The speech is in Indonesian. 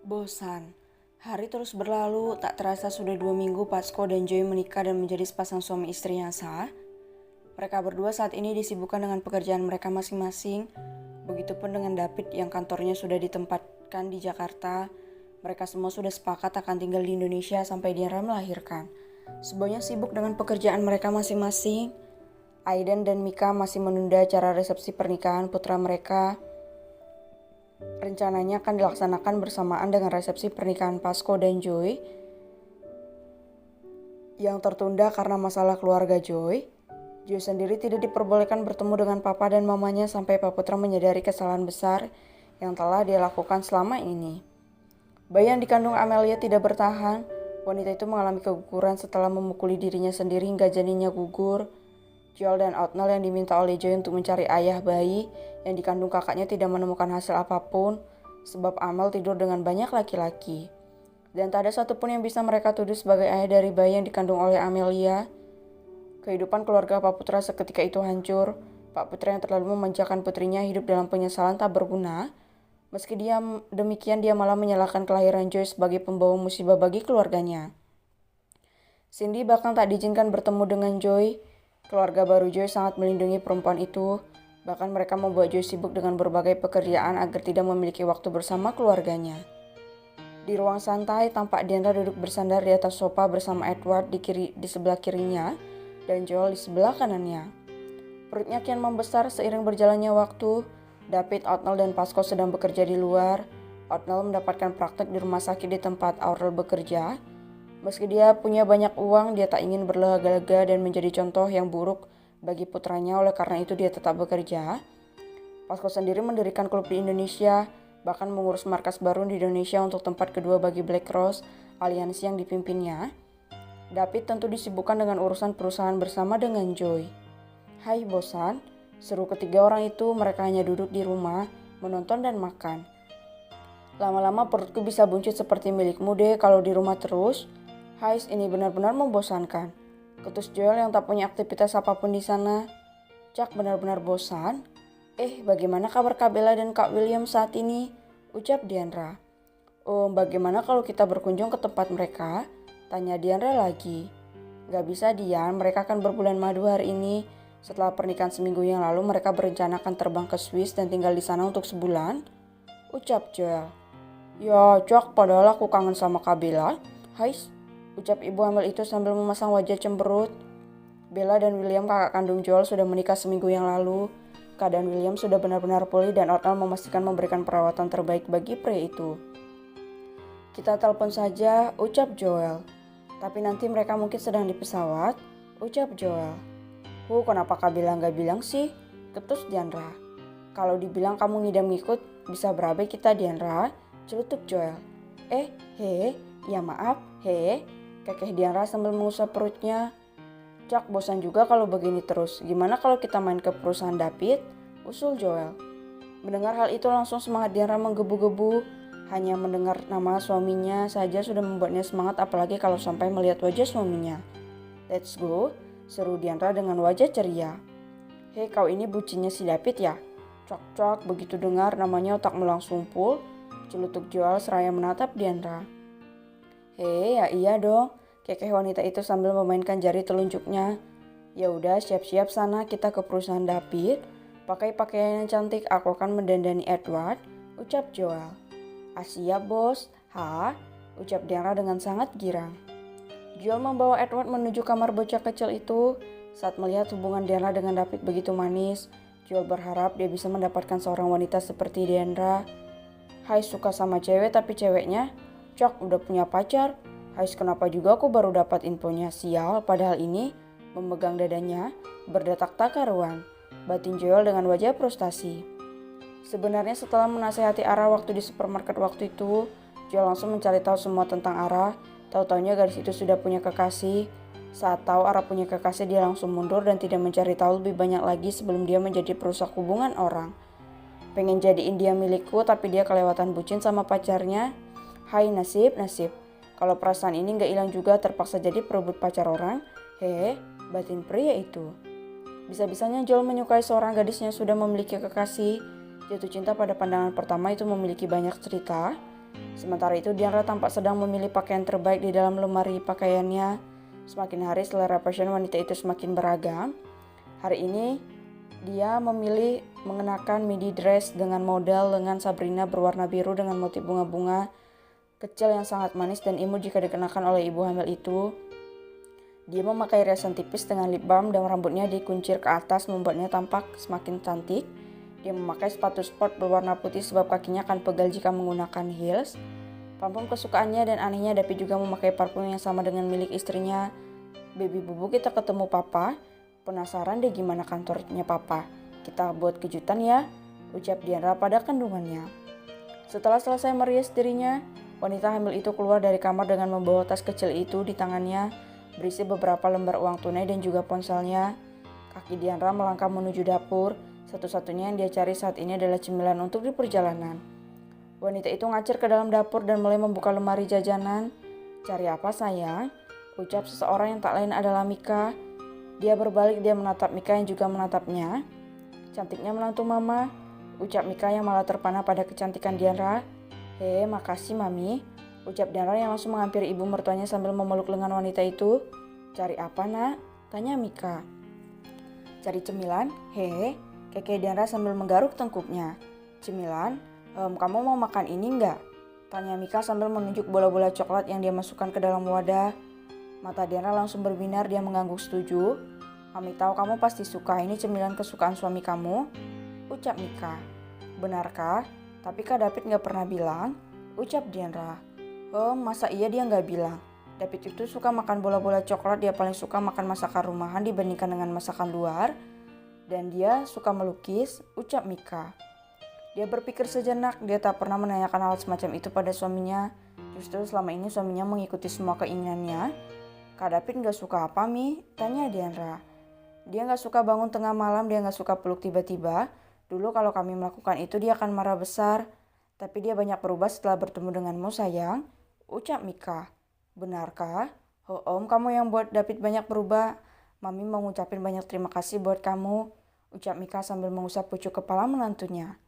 Bosan. Hari terus berlalu, tak terasa sudah 2 minggu Pasco dan Joy menikah dan menjadi sepasang suami istri yang sah. Mereka berdua saat ini disibukkan dengan pekerjaan mereka masing-masing. Begitupun dengan David yang kantornya sudah ditempatkan di Jakarta. Mereka semua sudah sepakat akan tinggal di Indonesia sampai Diandra melahirkan. Semuanya sibuk dengan pekerjaan mereka masing-masing. Aiden dan Mika masih menunda acara resepsi pernikahan putra mereka. Rencananya akan dilaksanakan bersamaan dengan resepsi pernikahan Pasco dan Joy yang tertunda karena masalah keluarga Joy. Joy sendiri tidak diperbolehkan bertemu dengan papa dan mamanya sampai Pak Putra menyadari kesalahan besar yang telah dia lakukan selama ini. Bayi yang dikandung Amelia tidak bertahan. Wanita itu mengalami keguguran setelah memukuli dirinya sendiri hingga janinnya gugur. Joel dan Otnell yang diminta oleh Joy untuk mencari ayah bayi yang dikandung kakaknya tidak menemukan hasil apapun sebab Amel tidur dengan banyak laki-laki. Dan tak ada satupun yang bisa mereka tuduh sebagai ayah dari bayi yang dikandung oleh Amelia. Kehidupan keluarga Pak Putra seketika itu hancur. Pak Putra yang terlalu memanjakan putrinya hidup dalam penyesalan tak berguna. Meski demikian dia malah menyalahkan kelahiran Joy sebagai pembawa musibah bagi keluarganya. Cindy bahkan tak diizinkan bertemu dengan Joy. Keluarga baru Joy sangat melindungi perempuan itu. Bahkan mereka membuat Joy sibuk dengan berbagai pekerjaan agar tidak memiliki waktu bersama keluarganya. Di ruang santai, tampak Diandra duduk bersandar di atas sofa bersama Edward di sebelah kirinya dan Joel di sebelah kanannya. Perutnya kian membesar seiring berjalannya waktu. David, Otnell, dan Pasco sedang bekerja di luar. Otnell mendapatkan praktek di rumah sakit di tempat Aurel bekerja. Meski dia punya banyak uang, dia tak ingin berlega-lega dan menjadi contoh yang buruk bagi putranya, oleh karena itu dia tetap bekerja. Pasco sendiri mendirikan klub di Indonesia, bahkan mengurus markas baru di Indonesia untuk tempat kedua bagi Black Rose, aliansi yang dipimpinnya. David tentu disibukkan dengan urusan perusahaan bersama dengan Joy. Hai bosan, seru ketiga orang itu. Mereka hanya duduk di rumah, menonton dan makan. Lama-lama perutku bisa buncit seperti milikmu deh kalau di rumah terus. Hais, ini benar-benar membosankan. Ketus Joel yang tak punya aktivitas apapun di sana. Cak benar-benar bosan. Bagaimana kabar Kak Bella dan Kak William saat ini? Ucap Diandra. Oh, bagaimana kalau kita berkunjung ke tempat mereka? Tanya Diandra lagi. Gak bisa Dian, mereka akan berbulan madu hari ini. Setelah pernikahan seminggu yang lalu, mereka berencana akan terbang ke Swiss dan tinggal di sana untuk sebulan. Ucap Joel. Ya, Cak, padahal aku kangen sama Kak Bella. Hais. Ucap ibu hamil itu sambil memasang wajah cemberut. Bella dan William, kakak kandung Joel, sudah menikah seminggu yang lalu. Keadaan William sudah benar-benar pulih dan Otnell memastikan memberikan perawatan terbaik bagi pria itu. Kita telepon saja, ucap Joel. Tapi nanti mereka mungkin sedang di pesawat, ucap Joel. Kenapa Kak Bella nggak bilang sih? Ketus Diandra. Kalau dibilang kamu ngidam ngikut, bisa berabe kita Diandra, celutuk Joel. Ya maaf, kekeh Diandra sambil mengusap perutnya. Cak, bosan juga kalau begini terus. Gimana kalau kita main ke perusahaan David? Usul Joel. Mendengar hal itu langsung semangat Diandra menggebu-gebu. Hanya mendengar nama suaminya saja sudah membuatnya semangat, apalagi kalau sampai melihat wajah suaminya. Let's go, seru Diandra dengan wajah ceria. Hei, kau ini bucinnya si David ya? Cak, begitu dengar namanya otak langsung full. Celutuk Joel seraya menatap Diandra. Ya iya dong, kekeh wanita itu sambil memainkan jari telunjuknya. Ya udah, siap-siap sana, kita ke perusahaan David. Pakai pakaian yang cantik, aku akan mendandani Edward, ucap Joel. Siap bos. Ucap Diandra dengan sangat girang. Joel membawa Edward menuju kamar bocah kecil itu. Saat melihat hubungan Diandra dengan David begitu manis, Joel berharap dia bisa mendapatkan seorang wanita seperti Diandra. Hai, suka sama cewek tapi ceweknya Cak udah punya pacar. Hais, kenapa juga aku baru dapat infonya, sial. Padahal ini memegang dadanya berdetak tak karuan. Batin Joel dengan wajah frustasi. Sebenarnya setelah menasehati Ara waktu di supermarket waktu itu, Joel langsung mencari tahu semua tentang Ara. Tahu-taunya gadis itu sudah punya kekasih. Saat tahu Ara punya kekasih, dia langsung mundur dan tidak mencari tahu lebih banyak lagi sebelum dia menjadi perusak hubungan orang. Pengen jadiin dia milikku, tapi dia kelewatan bucin sama pacarnya. Hai nasib, nasib. Kalau perasaan ini gak hilang juga, terpaksa jadi perebut pacar orang. Hehe, batin pria itu. Bisa-bisanya Joel menyukai seorang gadis yang sudah memiliki kekasih. Jatuh cinta pada pandangan pertama itu memiliki banyak cerita. Sementara itu Diandra tampak sedang memilih pakaian terbaik di dalam lemari pakaiannya. Semakin hari selera fashion wanita itu semakin beragam. Hari ini dia memilih mengenakan midi dress dengan model lengan Sabrina berwarna biru dengan motif bunga-bunga kecil yang sangat manis dan imut jika dikenakan oleh ibu hamil itu. Dia memakai riasan tipis dengan lip balm dan rambutnya dikuncir ke atas membuatnya tampak semakin cantik. Dia memakai sepatu sport berwarna putih sebab kakinya akan pegal jika menggunakan heels. Parfum kesukaannya dan anehnya David juga memakai parfum yang sama dengan milik istrinya. Baby bubu, kita ketemu papa. Penasaran deh gimana kantornya papa. Kita buat kejutan ya, ucap Diandra pada kandungannya. Setelah selesai merias dirinya, wanita hamil itu keluar dari kamar dengan membawa tas kecil itu di tangannya, berisi beberapa lembar uang tunai dan juga ponselnya. Kaki Diandra melangkah menuju dapur. Satu-satunya yang dia cari saat ini adalah cemilan untuk di perjalanan. Wanita itu ngacir ke dalam dapur dan mulai membuka lemari jajanan. Cari apa sayang? Ucap seseorang yang tak lain adalah Mika. Dia berbalik, dia menatap Mika yang juga menatapnya. Cantiknya menantu mama, ucap Mika yang malah terpana pada kecantikan Diandra. Makasih mami, ucap Diandra yang langsung menghampiri ibu mertuanya sambil memeluk lengan wanita itu. Cari apa nak? Tanya Mika. Cari cemilan? Keke Diandra sambil menggaruk tengkuknya. Cemilan? Kamu mau makan ini enggak? Tanya Mika sambil menunjuk bola-bola coklat yang dia masukkan ke dalam wadah. Mata Diandra langsung berbinar, dia mengangguk setuju. Mami tahu kamu pasti suka, ini cemilan kesukaan suami kamu, ucap Mika. Benarkah? Tapi Kak David gak pernah bilang, ucap Diandra. Masa iya dia gak bilang? David itu suka makan bola-bola coklat, dia paling suka makan masakan rumahan dibandingkan dengan masakan luar. Dan dia suka melukis, ucap Mika. Dia berpikir sejenak, dia tak pernah menanyakan hal semacam itu pada suaminya. Justru selama ini suaminya mengikuti semua keinginannya. Kak David gak suka apa Mi? Tanya Diandra. Dia gak suka bangun tengah malam, dia gak suka peluk tiba-tiba. Dulu kalau kami melakukan itu dia akan marah besar. Tapi dia banyak berubah setelah bertemu denganmu sayang, ucap Mika. Benarkah? Om, kamu yang buat David banyak berubah. Mami mau ngucapin banyak terima kasih buat kamu, ucap Mika sambil mengusap pucuk kepala menantunya.